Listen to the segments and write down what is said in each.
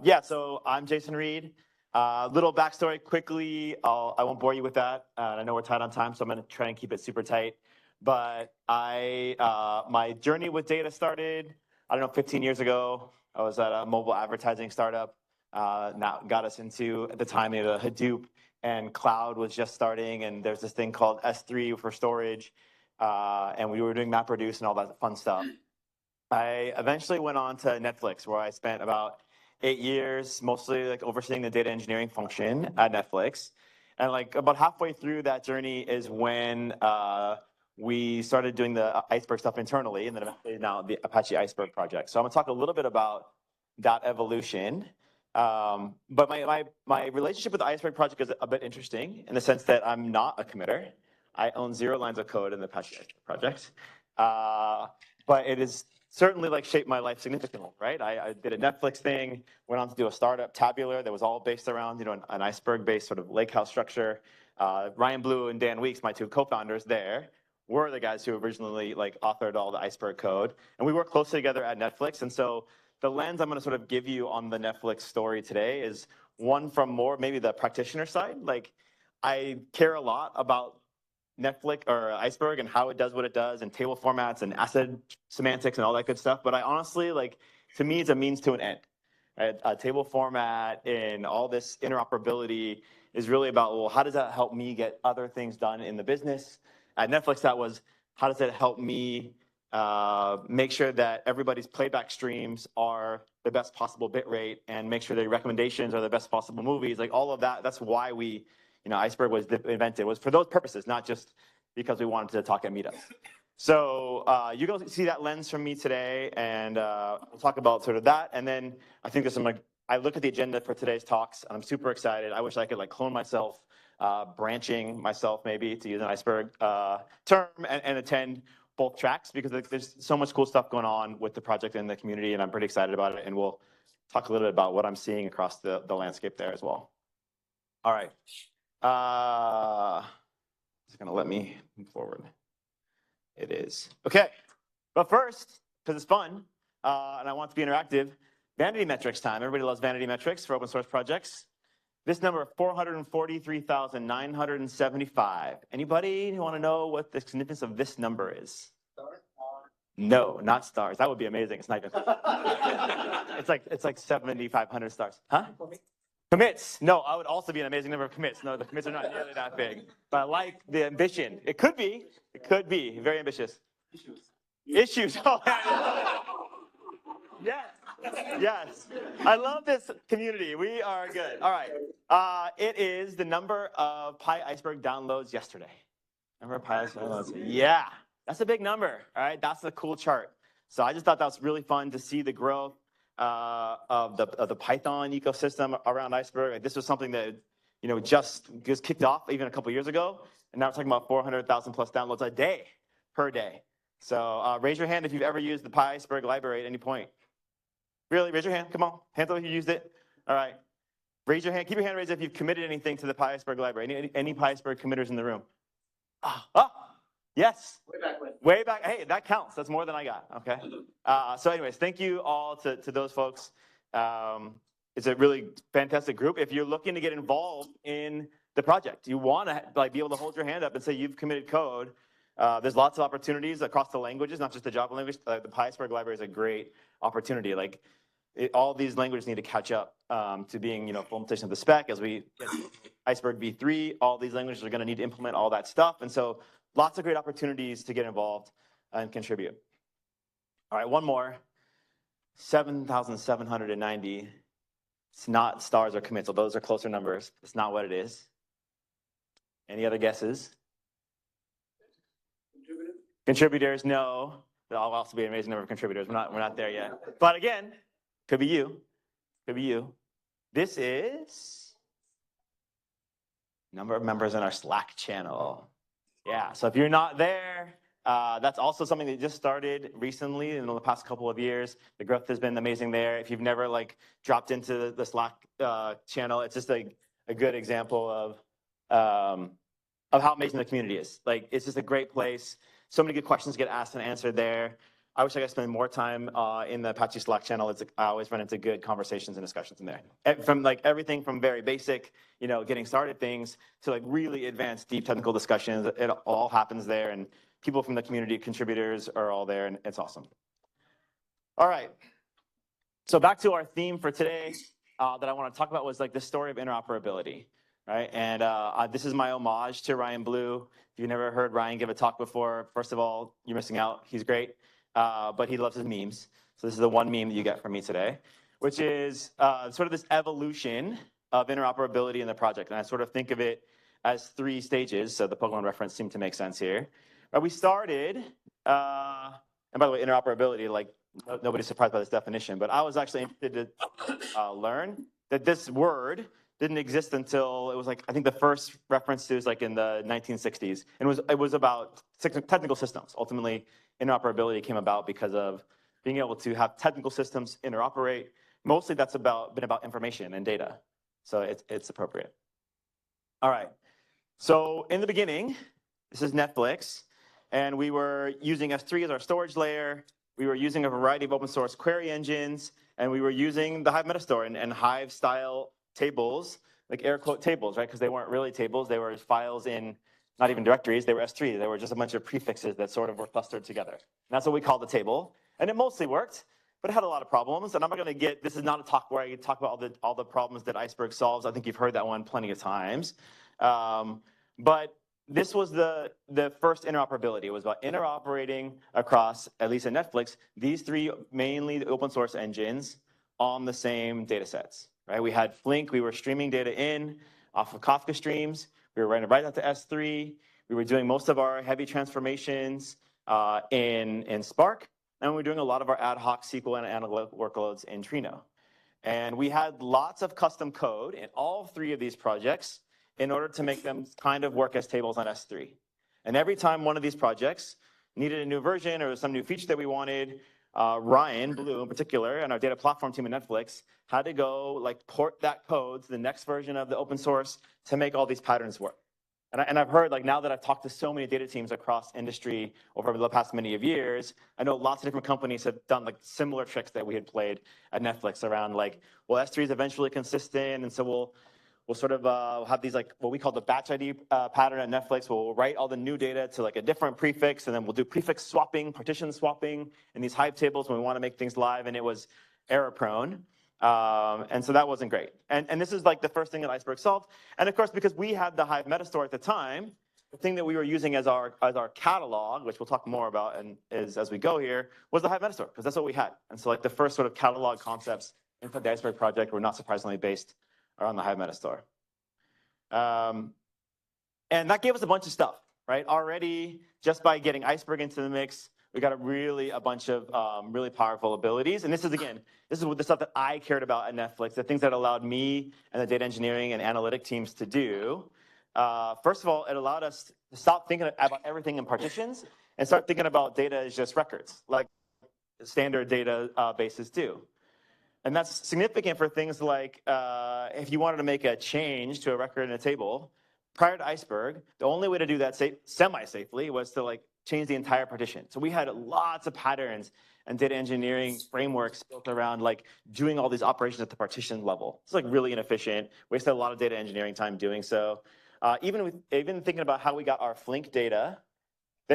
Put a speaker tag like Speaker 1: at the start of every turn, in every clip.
Speaker 1: Yeah, so I'm Jason Reid. Little backstory quickly. I won't bore you with that. I know we're tight on time, so I'm going to try and keep it super tight. But my journey with data started, I don't know, 15 years ago. I was at a mobile advertising startup. Now got us into, at the time, Hadoop, and cloud was just starting. And there's this thing called S3 for storage. And we were doing MapReduce and all that fun stuff. I eventually went on to Netflix, where I spent about 8 years, mostly like overseeing the data engineering function at Netflix. And like about halfway through that journey is when we started doing the Iceberg stuff internally, and then eventually now the Apache Iceberg project. So I'm gonna talk a little bit about that evolution. But my relationship with the Iceberg project is a bit interesting in the sense that I'm not a committer. I own 0 lines of code in the Apache Iceberg project. But it is certainly like shaped my life significantly, right? I did a Netflix thing, went on to do a startup, Tabular, that was all based around, an Iceberg-based sort of lakehouse structure. Ryan Blue and Dan Weeks, my two co-founders there, were the guys who originally like authored all the Iceberg code. And we worked closely together at Netflix. And so the lens I'm gonna sort of give you on the Netflix story today is one from more maybe the practitioner side. Like, I care a lot about Netflix or Iceberg and how it does what it does, and table formats and ACID semantics and all that good stuff. But I honestly, like, to me, it's a means to an end. Right? A table format and all this interoperability is really about, well, how does that help me get other things done in the business? At Netflix, that was, how does it help me make sure that everybody's playback streams are the best possible bit rate, and make sure their recommendations are the best possible movies, like all of that. That's why Iceberg was invented, was for those purposes, not just because we wanted to talk at meetups. So you're going to see that lens from me today, and we'll talk about sort of that. And then I think there's some, like, I look at the agenda for today's talks, and I'm super excited. I wish I could like clone myself, branching myself maybe, to use an Iceberg term, and attend both tracks, because there's so much cool stuff going on with the project and the community, and I'm pretty excited about it. And we'll talk a little bit about what I'm seeing across the landscape there as well. All right. It's gonna let me move forward. It is. Okay. But first, because it's fun, and I want to be interactive, vanity metrics time. Everybody loves vanity metrics for open source projects. This number, 443,975. Anybody want to know what the significance of this number is? Stars? No, not stars. That would be amazing. It's not even. it's like 7,500 stars. Huh? Commits. No, I would also be an amazing number of commits. No, the commits are not nearly that big. But I like the ambition. It could be. It could be. Very ambitious. Issues. Oh, yes. Yes. I love this community. We are good. All right. It is the number of Pi Iceberg downloads yesterday. Number of Pi Iceberg downloads. Yeah. That's a big number. All right. That's a cool chart. So I just thought that was really fun to see the growth of the Python ecosystem around Iceberg. Like, this was something that just kicked off even a couple years ago, and now we're talking about 400,000 plus downloads a day, per day. So raise your hand if you've ever used the Pi Iceberg library at any point. Really, raise your hand. Come on, hands up if you used it. All right, raise your hand. Keep your hand raised if you've committed anything to the Pi Iceberg library. Any Pi Iceberg committers in the room? Yes. Way back when. Way back. Hey, that counts. That's more than I got. Okay. So anyways, thank you all to those folks. It's a really fantastic group. If you're looking to get involved in the project, you want to be able to hold your hand up and say you've committed code. There's lots of opportunities across the languages, not just the Java language. The Pi Iceberg library is a great opportunity. All these languages need to catch up to being, full implementation of the spec. As we get Iceberg v3, all these languages are going to need to implement all that stuff. And so lots of great opportunities to get involved and contribute. All right, one more. 7,790. It's not stars or commits, so those are closer numbers. It's not what it is. Any other guesses? Contributors, no. There'll also be an amazing number of contributors. We're not there yet. But again, could be you. Could be you. This is number of members in our Slack channel. Yeah, so if you're not there, that's also something that just started recently in the past couple of years. The growth has been amazing there. If you've never dropped into the Slack channel, it's just a good example of how amazing the community is. It's just a great place. So many good questions get asked and answered there. I wish I could spend more time in the Apache Slack channel. I always run into good conversations and discussions in there. From like everything from very basic, getting started things to like really advanced, deep technical discussions. It all happens there, and people from the community, contributors are all there, and it's awesome. All right. So back to our theme for today that I want to talk about was like the story of interoperability, right? And this is my homage to Ryan Blue. If you've never heard Ryan give a talk before, first of all, you're missing out. He's great, but he loves his memes. So this is the one meme that you get from me today, which is sort of this evolution of interoperability in the project. And I sort of think of it as 3 stages. So the Pokemon reference seemed to make sense here. We started, and by the way, interoperability, like, nobody's surprised by this definition, but I was actually interested to learn that this word didn't exist until it was like, I think the first reference to is like in the 1960s. And it was about technical systems. Ultimately, interoperability came about because of being able to have technical systems interoperate. Mostly that's been about information and data. So it's appropriate. All right. So in the beginning, this is Netflix, and we were using S3 as our storage layer. We were using a variety of open source query engines, and we were using the Hive Metastore and Hive style tables, like air quote tables, right? Because they weren't really tables. They were files in not even directories. They were S3. They were just a bunch of prefixes that sort of were clustered together. And that's what we called the table. And it mostly worked, but it had a lot of problems. And I'm not going to this is not a talk where I talk about all the problems that Iceberg solves. I think you've heard that one plenty of times. But this was the first interoperability. It was about interoperating across, at least at Netflix, these 3 mainly open source engines on the same data sets, right? We had Flink. We were streaming data in off of Kafka streams. We were running right out to S3. We were doing most of our heavy transformations in Spark. And we were doing a lot of our ad hoc SQL and analytic workloads in Trino. And we had lots of custom code in all 3 of these projects in order to make them kind of work as tables on S3. And every time one of these projects needed a new version or some new feature that we wanted, Ryan Blue in particular, and our data platform team at Netflix had to go like port that code to the next version of the open source to make all these patterns work. And I've heard, like, now that I've talked to so many data teams across industry over the past many years, I know lots of different companies have done like similar tricks that we had played at Netflix around like, well, S3 is eventually consistent, and so we'll sort of have these like what we call the batch ID pattern at Netflix. We'll write all the new data to like a different prefix, and then we'll do prefix swapping, partition swapping in these Hive tables when we want to make things live, and it was error prone. And so that wasn't great. And this is like the first thing that Iceberg solved. And of course, because we had the Hive Metastore at the time, the thing that we were using as our catalog, which we'll talk more about as we go here, was the Hive Metastore, because that's what we had. And so like the first sort of catalog concepts inside the Iceberg project were not surprisingly based around the Hive Metastore. And that gave us a bunch of stuff, right? Already, just by getting Iceberg into the mix, we got a bunch of really powerful abilities. And this is the stuff that I cared about at Netflix, the things that allowed me and the data engineering and analytic teams to do. First of all, it allowed us to stop thinking about everything in partitions and start thinking about data as just records, like standard data bases do. And that's significant for things like if you wanted to make a change to a record in a table, prior to Iceberg, the only way to do that semi-safely was to like change the entire partition. So we had lots of patterns and data engineering frameworks built around like doing all these operations at the partition level. It's like really inefficient, wasted a lot of data engineering time doing so. Even thinking about how we got our Flink data,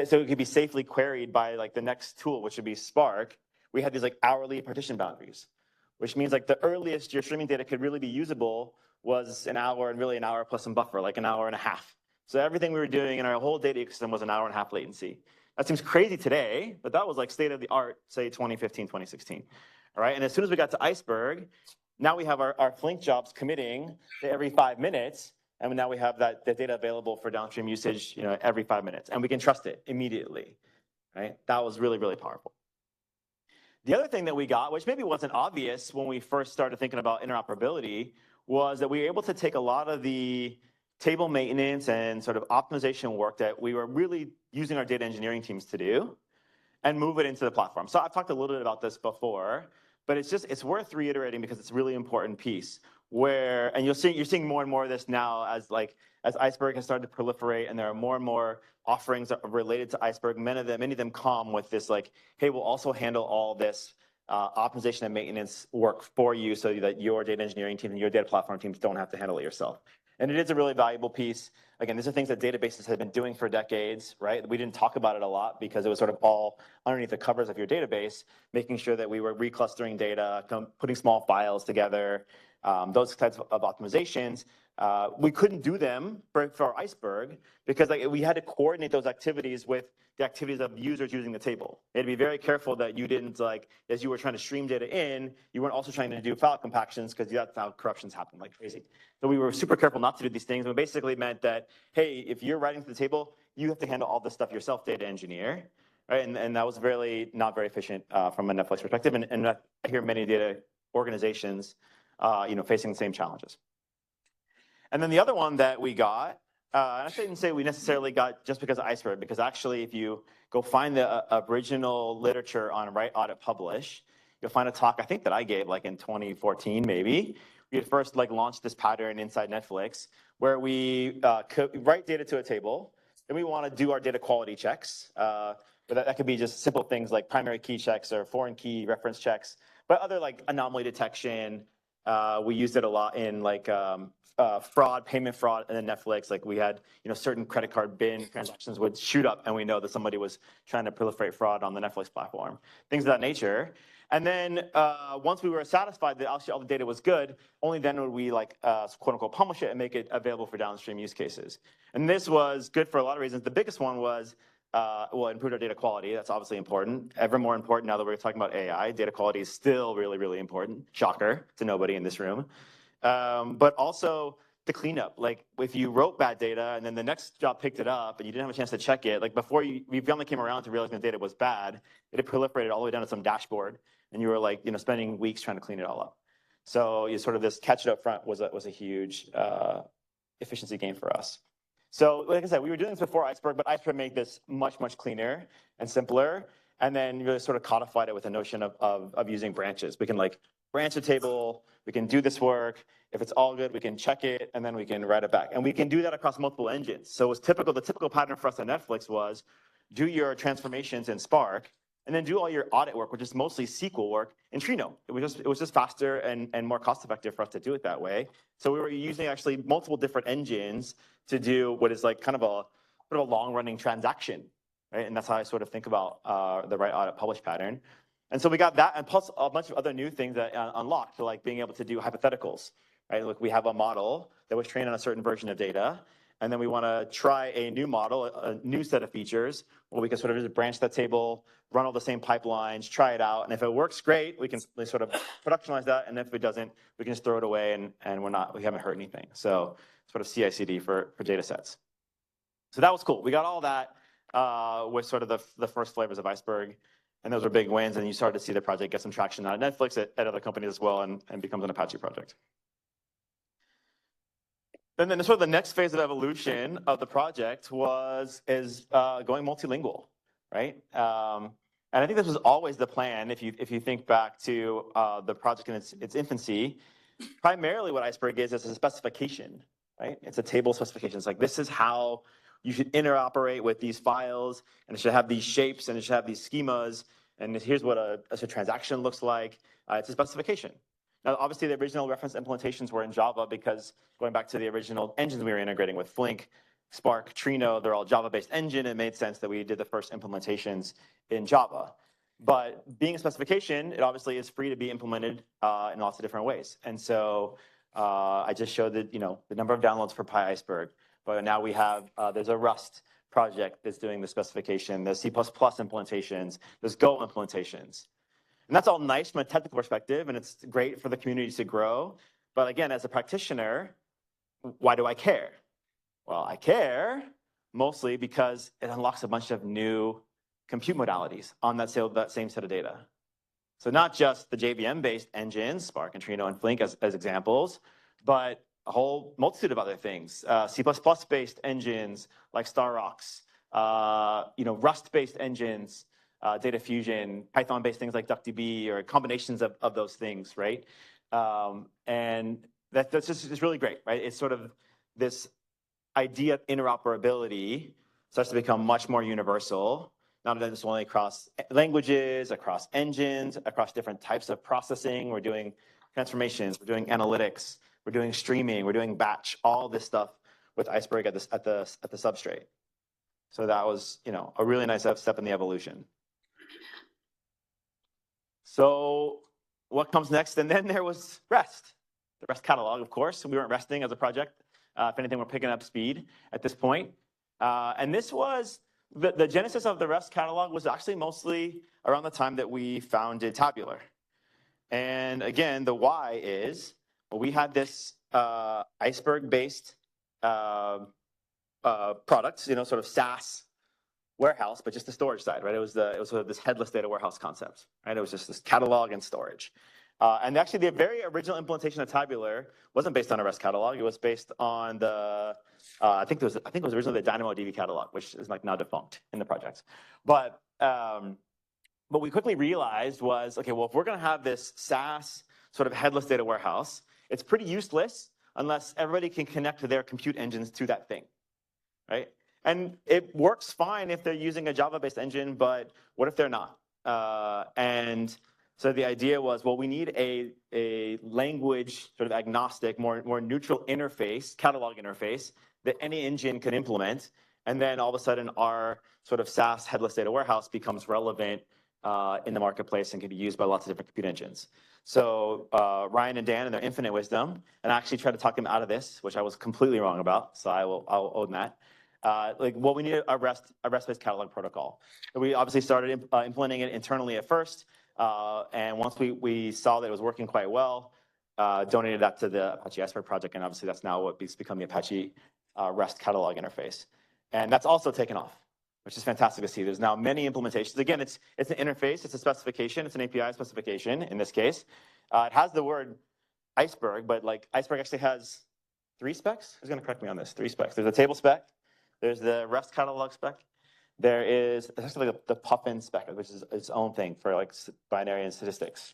Speaker 1: so it could be safely queried by like the next tool, which would be Spark, we had these like hourly partition boundaries, which means like the earliest your streaming data could really be usable was an hour, and really an hour plus some buffer, like an hour and a half. So everything we were doing in our whole data ecosystem was an hour and a half latency. That seems crazy today, but that was like state of the art, say 2015, 2016. All right, and as soon as we got to Iceberg, now we have our Flink jobs committing to every 5 minutes, and now we have the data available for downstream usage, every 5 minutes, and we can trust it immediately. Right, that was really, really powerful. The other thing that we got, which maybe wasn't obvious when we first started thinking about interoperability, was that we were able to take a lot of the table maintenance and sort of optimization work that we were really using our data engineering teams to do and move it into the platform. So I've talked a little bit about this before, but it's worth reiterating because it's a really important piece and you're seeing more and more of this now as as Iceberg has started to proliferate and there are more and more offerings related to Iceberg, many of them come with this like, hey, we'll also handle all this optimization and maintenance work for you so that your data engineering team and your data platform teams don't have to handle it yourself. And it is a really valuable piece. Again, these are things that databases have been doing for decades, right? We didn't talk about it a lot because it was sort of all underneath the covers of your database, making sure that we were reclustering data, putting small files together, those types of optimizations. We couldn't do them for Iceberg because we had to coordinate those activities with the activities of users using the table. You had to be very careful that you didn't, as you were trying to stream data in, you weren't also trying to do file compactions because that's how corruptions happen like crazy. So we were super careful not to do these things. And it basically meant that, hey, if you're writing to the table, you have to handle all this stuff yourself, data engineer. Right? And that was really not very efficient from a Netflix perspective. And I hear many data organizations facing the same challenges. And then the other one that we got, and I shouldn't say we necessarily got just because of Iceberg, because actually if you go find the original literature on Write, Audit, Publish, you'll find a talk I think that I gave like in 2014 maybe. We had first launched this pattern inside Netflix where we write data to a table, and we want to do our data quality checks. But that could be just simple things like primary key checks or foreign key reference checks, but other anomaly detection. We used it a lot in fraud, payment fraud, and then Netflix. We had certain credit card bin transactions would shoot up, and we know that somebody was trying to proliferate fraud on the Netflix platform. Things of that nature. And then once we were satisfied that actually all the data was good, only then would we quote unquote publish it and make it available for downstream use cases. And this was good for a lot of reasons. The biggest one was improve our data quality. That's obviously important. Ever more important now that we're talking about AI. Data quality is still really, really important. Shocker to nobody in this room. But also the cleanup. If you wrote bad data and then the next job picked it up and you didn't have a chance to check it, before we finally came around to realizing the data was bad, it had proliferated all the way down to some dashboard, and you were spending weeks trying to clean it all up. So sort of this catch it up front was a huge efficiency gain for us. So like I said, we were doing this before Iceberg, but Iceberg made this much, much cleaner and simpler, and then really sort of codified it with the notion of using branches. We can branch a table, we can do this work. If it's all good, we can check it, and then we can write it back. And we can do that across multiple engines. So the typical pattern for us at Netflix was do your transformations in Spark, and then do all your audit work, which is mostly SQL work, in Trino. It was just faster and more cost effective for us to do it that way. So we were using actually multiple different engines to do what is kind of a long running transaction, right? And that's how I sort of think about the Write, Audit, Publish pattern. And so we got that, and plus a bunch of other new things that unlocked, so being able to do hypotheticals, right? We have a model that was trained on a certain version of data, and then we want to try a new model, a new set of features, where we can sort of just branch that table, run all the same pipelines, try it out, and if it works, great, we can sort of productionize that, and if it doesn't, we can just throw it away, and we haven't hurt anything. So sort of CI/CD for data sets. So that was cool. We got all that with sort of the first flavors of Iceberg, and those were big wins, and you started to see the project get some traction on Netflix, at other companies as well, and becomes an Apache project. And then sort of the next phase of evolution of the project is going multilingual, right? And I think this was always the plan. If you think back to the project in its infancy, primarily what Iceberg is a specification, right? It's a table specification. It's this is how you should interoperate with these files, and it should have these shapes, and it should have these schemas, and here's what a transaction looks like. It's a specification. Now, obviously, the original reference implementations were in Java because going back to the original engines we were integrating with Flink, Spark, Trino, they're all Java-based engine. It made sense that we did the first implementations in Java. But being a specification, it obviously is free to be implemented in lots of different ways. And so I just showed that the number of downloads for PyIceberg. But now we have there's a Rust project that's doing the specification. There's C++ implementations. There's Go implementations. And that's all nice from a technical perspective, and it's great for the community to grow. But again, as a practitioner, why do I care? Well, I care mostly because it unlocks a bunch of new compute modalities on that same set of data. So not just the JVM-based engines, Spark and Trino and Flink as examples, but a whole multitude of other things. C++-based engines like StarRox, Rust-based engines, Data Fusion, Python-based things like DuckDB, or combinations of those things, right? And that's just really great, right? It's sort of this idea of interoperability starts to become much more universal, not only across languages, across engines, across different types of processing. We're doing transformations, we're doing analytics, we're doing streaming, we're doing batch, all this stuff with Iceberg at the substrate. So that was, a really nice step in the evolution. So what comes next? And then there was REST, the REST catalog, of course. We weren't resting as a project. If anything, we're picking up speed at this point. And this was, the genesis of the REST catalog was actually mostly around the time that we founded Tabular. And again, the why is, well, we had this Iceberg-based product, sort of SaaS warehouse, but just the storage side, right? It was sort of this headless data warehouse concept, right? It was just this catalog and storage. And actually, the very original implementation of Tabular wasn't based on a REST catalog. It was based on the I think it was originally the DynamoDB catalog, which is like now defunct in the project. But what we quickly realized was, okay, well, if we're going to have this SaaS sort of headless data warehouse, it's pretty useless unless everybody can connect to their compute engines to that thing, right? And it works fine if they're using a Java-based engine, but what if they're not? And so the idea was, well, we need a language sort of agnostic, more neutral interface, catalog interface that any engine could implement. And then all of a sudden, our sort of SaaS headless data warehouse becomes relevant in the marketplace and can be used by lots of different compute engines. So Ryan and Dan, in their infinite wisdom, and I actually tried to talk them out of this, which I was completely wrong about. So I'll own that. We needed a REST-based catalog protocol. We obviously started implementing it internally at first, and once we saw that it was working quite well, donated that to the Apache Iceberg project, and obviously that's now what's become the Apache REST catalog interface. And that's also taken off, which is fantastic to see. There's now many implementations. Again, it's an interface, it's a specification, it's an API specification in this case. It has the word Iceberg, but like Iceberg actually has 3 specs. Who's going to correct me on this? 3 specs. There's a table spec. There's the REST catalog spec. There is actually the puffin spec, which is its own thing for like binary and statistics.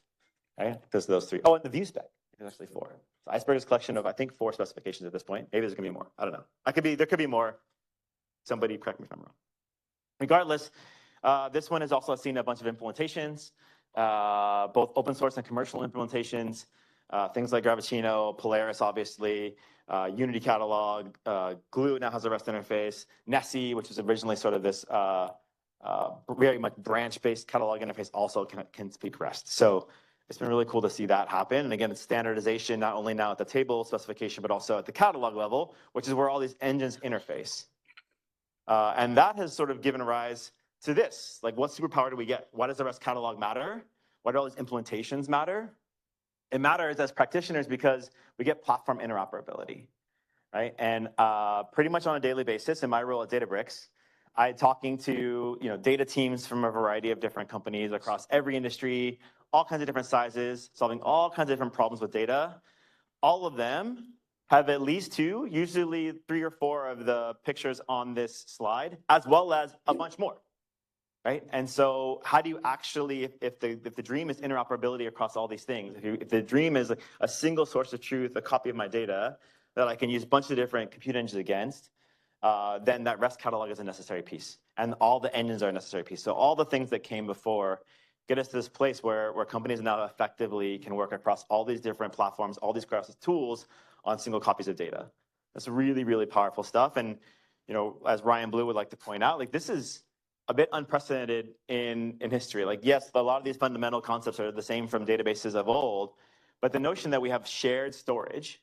Speaker 1: Right? There's those 3. Oh, and the view spec. There's actually 4. So Iceberg is a collection of, I think, 4 specifications at this point. Maybe there's going to be more. I don't know. There could be more. Somebody correct me if I'm wrong. Regardless, this one has also seen a bunch of implementations, both open source and commercial implementations. Things like Gravitino, Polaris, obviously, Unity Catalog, Glue now has a REST interface, Nessie, which was originally sort of this very much branch-based catalog interface, also can speak REST. So it's been really cool to see that happen. And again, it's standardization, not only now at the table specification, but also at the catalog level, which is where all these engines interface. And that has sort of given rise to this. Like, what superpower do we get? Why does the REST catalog matter? Why do all these implementations matter? It matters as practitioners because we get platform interoperability, right? And pretty much on a daily basis, in my role at Databricks, I'm talking to data teams from a variety of different companies across every industry, all kinds of different sizes, solving all kinds of different problems with data. All of them have at least 2, usually 3 or 4 of the pictures on this slide, as well as a bunch more. Right? And so how do you actually, if the dream is interoperability across all these things, if the dream is a single source of truth, a copy of my data that I can use a bunch of different compute engines against, then that REST catalog is a necessary piece. And all the engines are a necessary piece. So all the things that came before get us to this place where companies now effectively can work across all these different platforms, all these cross tools on single copies of data. That's really, really powerful stuff. And as Ryan Blue would like to point out, like this is a bit unprecedented in history. Like, yes, a lot of these fundamental concepts are the same from databases of old, but the notion that we have shared storage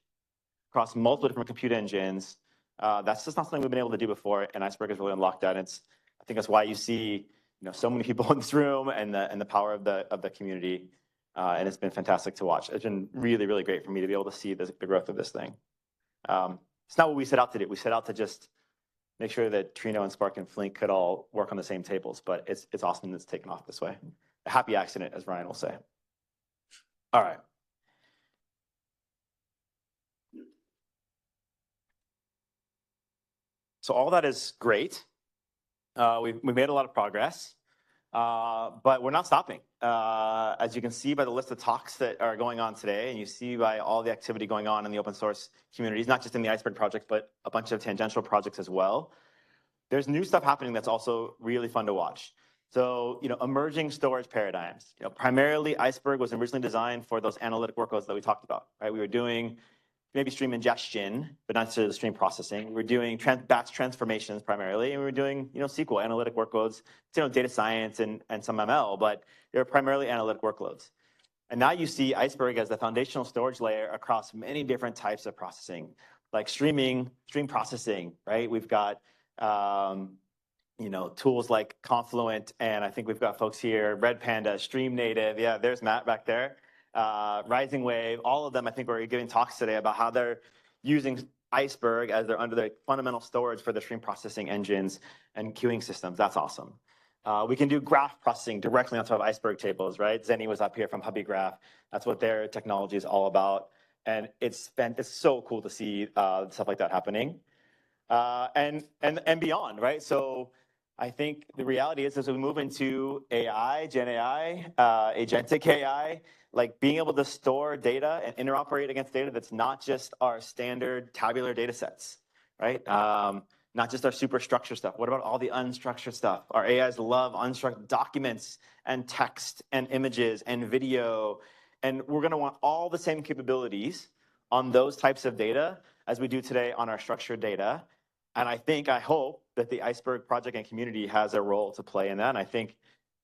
Speaker 1: across multiple different compute engines, that's just not something we've been able to do before, and Iceberg has really unlocked that. And I think that's why you see so many people in this room and the power of the community, and it's been fantastic to watch. It's been really, really great for me to be able to see the growth of this thing. It's not what we set out to do. We set out to just make sure that Trino and Spark and Flink could all work on the same tables, but it's awesome that it's taken off this way. A happy accident, as Ryan will say. All right. So all that is great. We've made a lot of progress. But we're not stopping. As you can see by the list of talks that are going on today, and you see by all the activity going on in the open source communities, not just in the Iceberg project, but a bunch of tangential projects as well, there's new stuff happening that's also really fun to watch. So, emerging storage paradigms. Primarily Iceberg was originally designed for those analytic workloads that we talked about, right? We were doing maybe stream ingestion, but not necessarily stream processing. We were doing batch transformations primarily, and we were doing, SQL analytic workloads, data science and some ML, but they were primarily analytic workloads. And now you see Iceberg as the foundational storage layer across many different types of processing, like stream processing, right? We've got tools like Confluent, and I think we've got folks here, Red Panda, Stream Native. Yeah, there's Matt back there. Rising Wave, all of them, I think we're giving talks today about how they're using Iceberg as they're under the fundamental storage for the stream processing engines and queuing systems. That's awesome. We can do graph processing directly on top of Iceberg tables, right? Zenny was up here from HubbyGraph. That's what their technology is all about. And it's so cool to see stuff like that happening. And beyond, right? So I think the reality is as we move into AI, Gen AI, agentic AI, like being able to store data and interoperate against data that's not just our standard tabular data sets, right? Not just our superstructured stuff. What about all the unstructured stuff? Our AIs love unstructured documents and text and images and video. And we're going to want all the same capabilities on those types of data as we do today on our structured data. And I hope that the Iceberg project and community has a role to play in that. And I think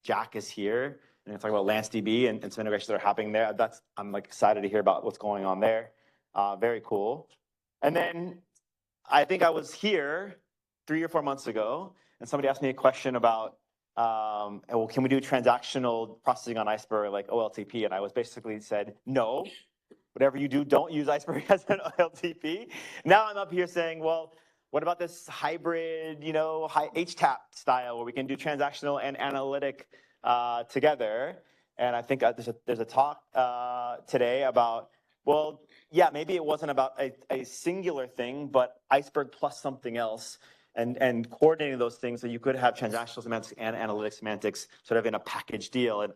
Speaker 1: Jack is here, and talking about LanceDB and some integrations that are happening there. I'm like excited to hear about what's going on there. Very cool. And then I think I was here 3 or 4 months ago, and somebody asked me a question about, well, can we do transactional processing on Iceberg like OLTP? And I was basically said, no. Whatever you do, don't use Iceberg as an OLTP. Now I'm up here saying, well, what about this hybrid, high HTAP style where we can do transactional and analytic together? And I think there's a talk today about, well, yeah, maybe it wasn't about a singular thing, but Iceberg plus something else, and coordinating those things so you could have transactional semantics and analytic semantics sort of in a package deal. And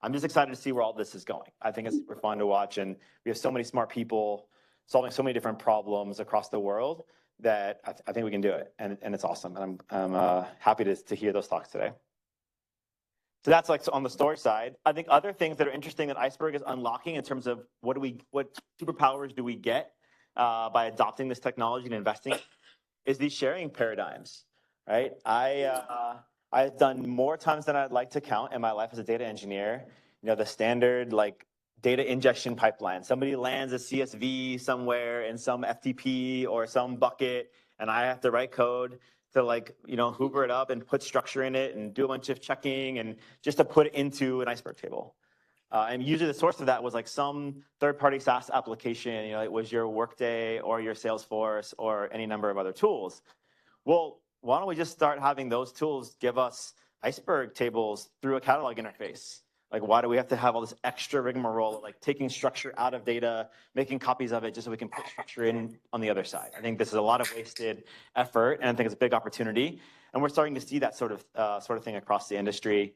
Speaker 1: I'm just excited to see where all this is going. I think it's super fun to watch, and we have so many smart people solving so many different problems across the world that I think we can do it, and it's awesome. And I'm happy to hear those talks today. So that's like on the storage side. I think other things that are interesting that Iceberg is unlocking in terms of what superpowers do we get by adopting this technology and investing is these sharing paradigms, right? I've done more times than I'd like to count in my life as a data engineer. The standard like data ingestion pipeline. Somebody lands a CSV somewhere in some FTP or some bucket, and I have to write code to hoover it up and put structure in it and do a bunch of checking and just to put it into an Iceberg table. And usually the source of that was like some third-party SaaS application. It was your Workday or your Salesforce or any number of other tools. Well, why don't we just start having those tools give us Iceberg tables through a catalog interface? Like, why do we have to have all this extra rigmarole, like taking structure out of data, making copies of it just so we can put structure in on the other side? I think this is a lot of wasted effort, and I think it's a big opportunity. And we're starting to see that sort of thing across the industry.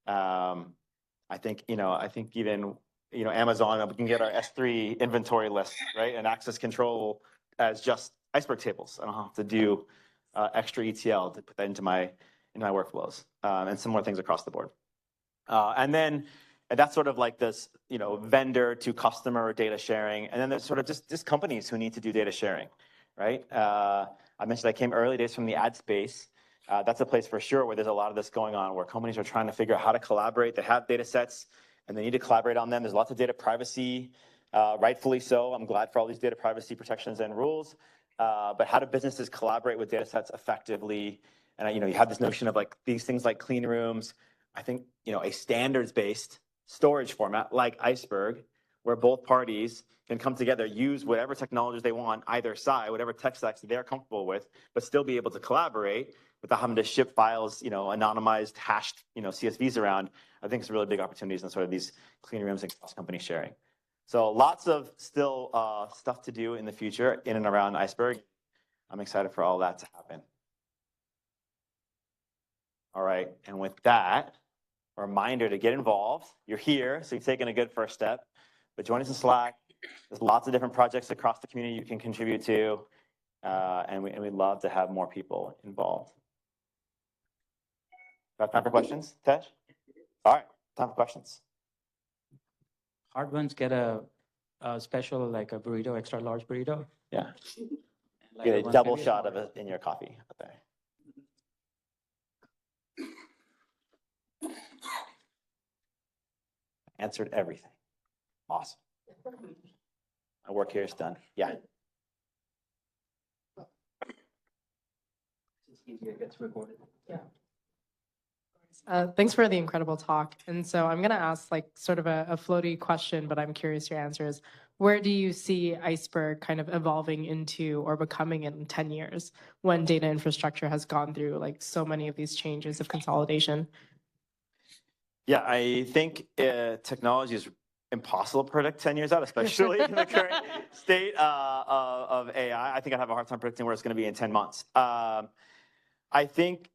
Speaker 1: I think even Amazon, we can get our S3 inventory list, right, and access control as just Iceberg tables. I don't have to do extra ETL to put that into my workflows, and similar things across the board. And that's sort of like this, vendor to customer data sharing. And then there's sort of just companies who need to do data sharing, right? I mentioned I came early days from the ad space. That's a place for sure where there's a lot of this going on, where companies are trying to figure out how to collaborate. They have data sets, and they need to collaborate on them. There's lots of data privacy, rightfully so. I'm glad for all these data privacy protections and rules. But how do businesses collaborate with data sets effectively? And you have this notion of like these things like clean rooms. I think a standards-based storage format like Iceberg, where both parties can come together, use whatever technologies they want, either side, whatever tech stacks they're comfortable with, but still be able to collaborate without having to ship files, anonymized, hashed, CSVs around. I think it's really big opportunities in sort of these clean rooms and cross-company sharing. So lots of still stuff to do in the future in and around Iceberg. I'm excited for all that to happen. All right, and with that, a reminder to get involved. You're here, so you've taken a good first step. But join us in Slack. There's lots of different projects across the community you can contribute to, and we'd love to have more people involved. Got time for questions, Tej? All right, time for questions.
Speaker 2: Hard ones get a special, like a burrito, extra large burrito.
Speaker 1: Yeah.
Speaker 2: Like
Speaker 1: Get a double shot of it in your coffee up there. Answered everything. Awesome. My work here is done. Yeah.
Speaker 2: It's easier, it gets recorded.
Speaker 3: Yeah. Thanks for the incredible talk. And so I'm going to ask like sort of a floaty question, but I'm curious your answer is, where do you see Iceberg kind of evolving into or becoming in 10 years when data infrastructure has gone through like so many of these changes of consolidation?
Speaker 1: Yeah, I think technology is impossible to predict 10 years out, especially in the current state of AI. I think I have a hard time predicting where it's going to be in 10 months. I think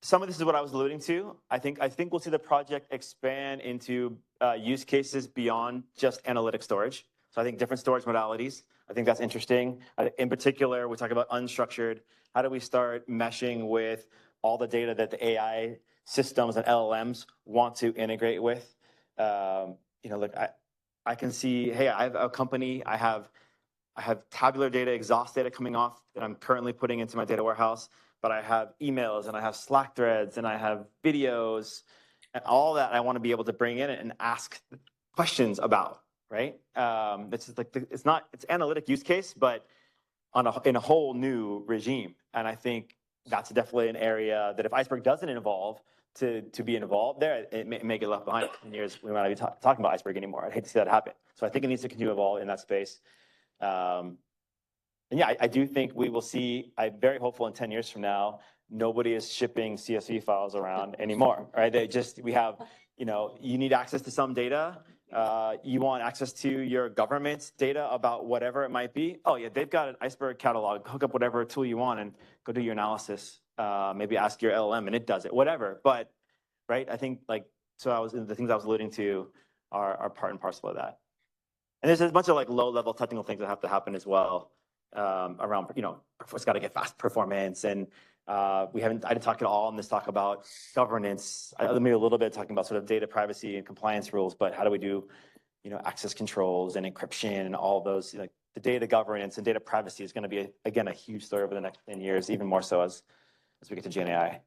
Speaker 1: some of this is what I was alluding to. I think we'll see the project expand into use cases beyond just analytic storage. So I think different storage modalities. I think that's interesting. In particular, we talk about unstructured. How do we start meshing with all the data that the AI systems and LLMs want to integrate with? Look, I can see, hey, I have a company. I have tabular data, exhaust data coming off that I'm currently putting into my data warehouse. But I have emails and I have Slack threads and I have videos and all that I want to be able to bring in and ask questions about, right? This is like it's analytic use case, but in a whole new regime. And I think that's definitely an area that if Iceberg doesn't evolve to be involved there, it may get left behind. In years, we might not be talking about Iceberg anymore. I'd hate to see that happen. So I think it needs to continue to evolve in that space. And yeah, I do think we will see, I'm very hopeful in 10 years from now, nobody is shipping CSV files around anymore, right? We have, you need access to some data. You want access to your government's data about whatever it might be. Oh yeah, they've got an Iceberg catalog. Hook up whatever tool you want and go do your analysis. Maybe ask your LLM and it does it, whatever. But, right, I think the things I was alluding to are part and parcel of that. And there's a bunch of like low-level technical things that have to happen as well. Around, it's got to get fast performance, and I didn't talk at all in this talk about governance. Maybe a little bit talking about sort of data privacy and compliance rules, but how do we do, access controls and encryption and all those, like the data governance and data privacy is going to be, again, a huge story over the next 10 years, even more so as we get to Gen AI.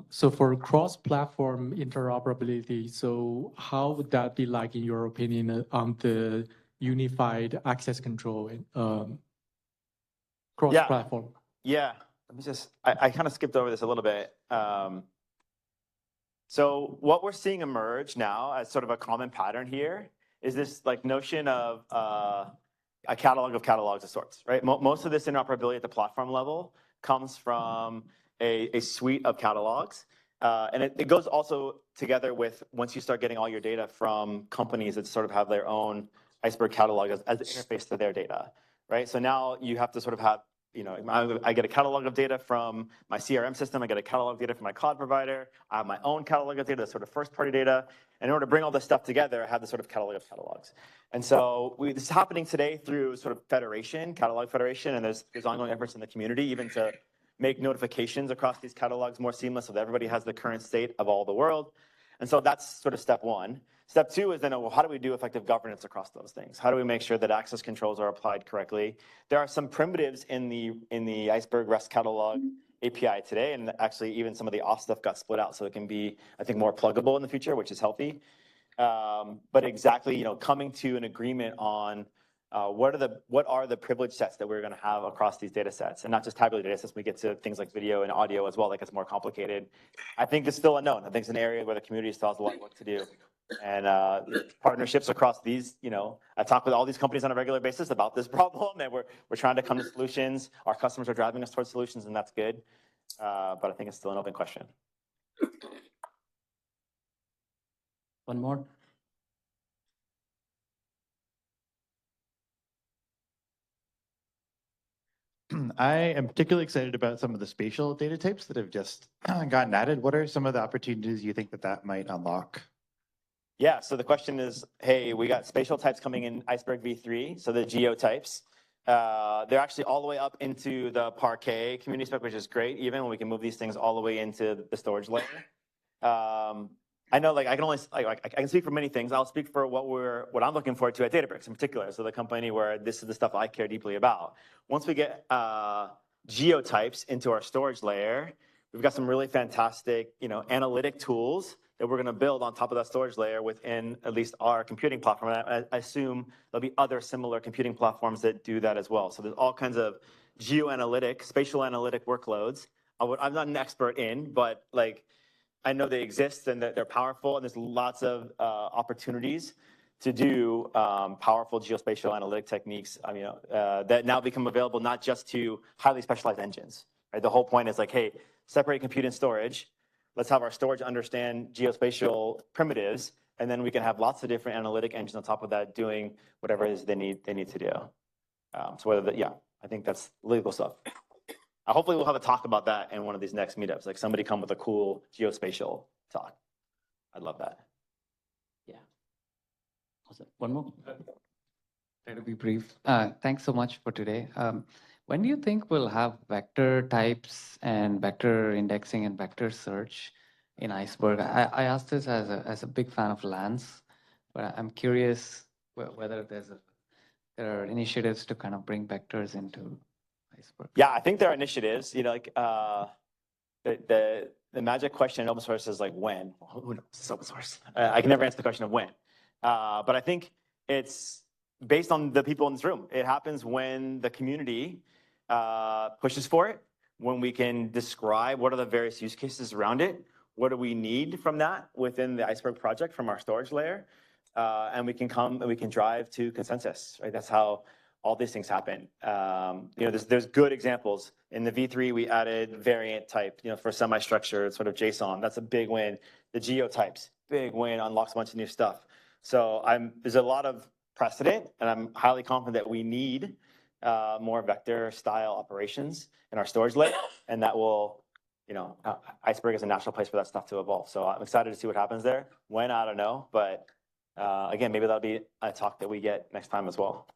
Speaker 4: So for cross-platform interoperability, so how would that be like, in your opinion, on the unified access control cross-platform?
Speaker 1: Yeah. I kind of skipped over this a little bit. So what we're seeing emerge now as sort of a common pattern here is this like notion of a catalog of catalogs of sorts, right? Most of this interoperability at the platform level comes from a suite of catalogs. And it goes also together with once you start getting all your data from companies that sort of have their own Iceberg catalog as the interface to their data, right? So now you have to sort of have, I get a catalog of data from my CRM system. I get a catalog of data from my cloud provider. I have my own catalog of data, that's sort of first-party data. And in order to bring all this stuff together, I have this sort of catalog of catalogs. And so this is happening today through sort of federation, catalog federation, and there's ongoing efforts in the community even to make notifications across these catalogs more seamless so that everybody has the current state of all the world. And so that's sort of step one. Step two is then, well, how do we do effective governance across those things? How do we make sure that access controls are applied correctly? There are some primitives in the Iceberg REST catalog API today, and actually even some of the auth stuff got split out so it can be, I think, more pluggable in the future, which is healthy. But exactly, coming to an agreement on what are the privilege sets that we're going to have across these data sets, and not just tabular data sets. We get to things like video and audio as well. That gets more complicated. I think it's still unknown. I think it's an area where the community still has a lot of work to do. And partnerships across these, I talk with all these companies on a regular basis about this problem, and we're trying to come to solutions. Our customers are driving us towards solutions, and that's good. But I think it's still an open question.
Speaker 2: One more.
Speaker 5: I am particularly excited about some of the spatial data types that have just gotten added. What are some of the opportunities you think that that might unlock?
Speaker 1: Yeah, so the question is, hey, we got spatial types coming in Iceberg v3, so the geo types. They're actually all the way up into the Parquet community spec, which is great, even when we can move these things all the way into the storage layer. I know, like, I can only I can speak for many things. I'll speak for what I'm looking forward to at Databricks in particular. So the company where this is the stuff I care deeply about. Once we get geotypes into our storage layer, we've got some really fantastic, analytic tools that we're going to build on top of that storage layer within at least our computing platform. And I assume there'll be other similar computing platforms that do that as well. So there's all kinds of geoanalytic, spatial analytic workloads. I'm not an expert in, but like, I know they exist and that they're powerful, and there's lots of opportunities to do powerful geospatial analytic techniques. That now become available not just to highly specialized engines. Right? The whole point is like, hey, separate compute and storage. Let's have our storage understand geospatial primitives, and then we can have lots of different analytic engines on top of that doing whatever it is they need to do. I think that's legal stuff. Hopefully we'll have a talk about that in one of these next meetups. Like somebody come with a cool geospatial talk. I'd love that.
Speaker 2: Yeah. One more.
Speaker 6: Try to be brief. Thanks so much for today. When do you think we'll have vector types and vector indexing and vector search in Iceberg? I asked this as a big fan of LANs, but I'm curious whether there are initiatives to kind of bring vectors into Iceberg.
Speaker 1: Yeah, I think there are initiatives. The magic question in open source is like when. Who knows? It's open source. I can never answer the question of when. But I think it's based on the people in this room. It happens when the community pushes for it, when we can describe what are the various use cases around it, what do we need from that within the Iceberg project from our storage layer, and we can come and we can drive to consensus. Right? That's how all these things happen. There's good examples. In the V3, we added variant type, for semi-structured sort of JSON. That's a big win. The geotypes, big win, unlocks a bunch of new stuff. So there's a lot of precedent, and I'm highly confident that we need more vector style operations in our storage layer, and that will, Iceberg is a natural place for that stuff to evolve. So I'm excited to see what happens there. When, I don't know, but again, maybe that'll be a talk that we get next time as well.